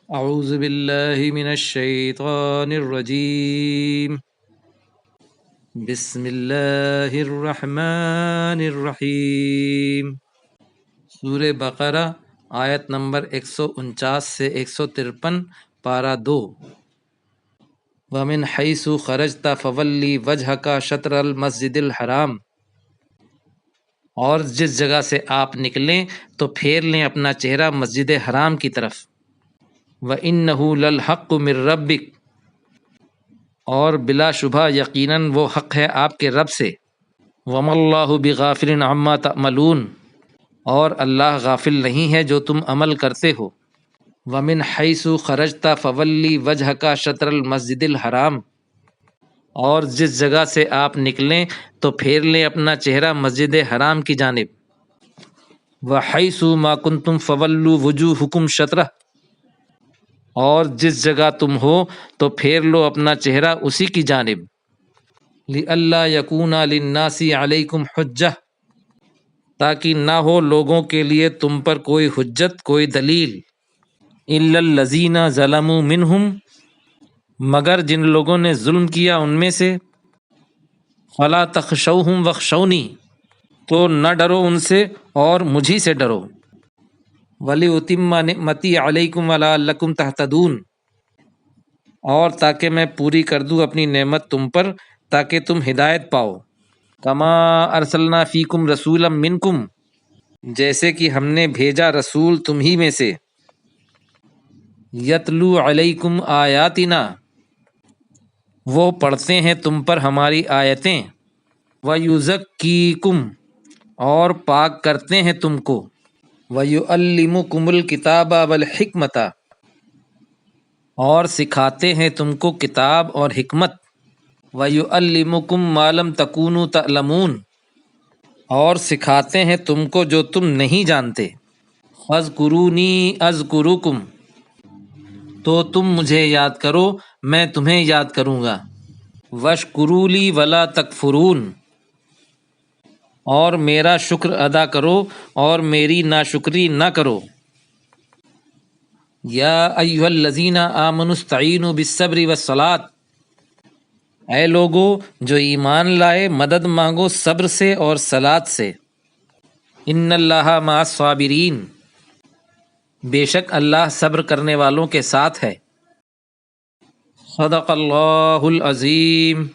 اعوذ باللہ من الشیطان الرجیم بسم اللہ الرحمن الرحیم۔ سورہ بقرہ آیت نمبر 149 سے 153، پارہ 2۔ وَمِنْ حَيْثُ خَرَجْتَ فَوَلِّ وَجْهَكَ شَطْرَ الْمَسْجِدِ الْحَرَامِ، اور جس جگہ سے آپ نکلیں تو پھیر لیں اپنا چہرہ مسجد حرام کی طرف۔ وَإِنَّهُ لَلْحَقُّ مِن رَّبِّكَ، اور بلا شبہ یقیناً وہ حق ہے آپ کے رب سے۔ وَمَا اللَّهُ بِغَافِلٍ عَمَّا تَعْمَلُونَ، اور اللہ غافل نہیں ہے جو تم عمل کرتے ہو۔ وَمِنْ حَيْثُ خَرَجْتَ فَوَلِّ وَجْهَكَ شَطْرَ الْمَسْجِدِ الْحَرَامِ، اور جس جگہ سے آپ نکلیں تو پھیر لیں اپنا چہرہ مسجد حرام کی جانب۔ وَحَيْثُ مَا كُنْتُمْ فَوَلُّوا وُجُوهَكُمْ شَطْرَهُ، اور جس جگہ تم ہو تو پھیر لو اپنا چہرہ اسی کی جانب۔ لِأَلَّا يَكُونَ لِلنَّاسِ عَلَيْكُمْ حُجَّةٌ، تاکہ نہ ہو لوگوں کے لیے تم پر کوئی حجت، کوئی دلیل۔ إِلَّا الَّذِينَ ظَلَمُوا مِنْهُمْ، مگر جن لوگوں نے ظلم کیا ان میں سے۔ فَلَا تَخْشَوْهُمْ وَاخْشَوْنِي، تو نہ ڈرو ان سے اور مجھی سے ڈرو۔ وَلِأُتِمَّ نِعْمَتِي عَلَيْكُمْ وَلَعَلَّكُمْ تَهْتَدُونَ، اور تاکہ میں پوری کر دوں اپنی نعمت تم پر تاکہ تم ہدایت پاؤ۔ کما ارسلنا فیکم رسولا منکم، جیسے کہ ہم نے بھیجا رسول تم ہی میں سے۔ یتلو علیکم آیاتنا، وہ پڑھتے ہیں تم پر ہماری آیتیں۔ ویزکیکم، اور پاک کرتے ہیں تم کو۔ ویعلمکم الکتاب والحکمت، اور سکھاتے ہیں تم کو کتاب اور حکمت۔ وَيُعَلِّمُكُم مَّا لَمْ تَكُونُوا تَعْلَمُونَ، اور سکھاتے ہیں تم کو جو تم نہیں جانتے۔ فَاذْكُرُونِي أَذْكُرُكُمْ، تو تم مجھے یاد کرو میں تمہیں یاد کروں گا۔ وَاشْكُرُوا لِي وَلَا تَكْفُرُونَ، اور میرا شکر ادا کرو اور میری ناشکری نہ کرو۔ یا ایھا الذین آمنوا استعینوا بالصبر والصلاۃ، اے لوگو جو ایمان لائے مدد مانگو صبر سے اور صلاۃ سے۔ ان اللہ مع الصابرین، بے شک اللہ صبر کرنے والوں کے ساتھ ہے۔ صدق اللہ العظیم۔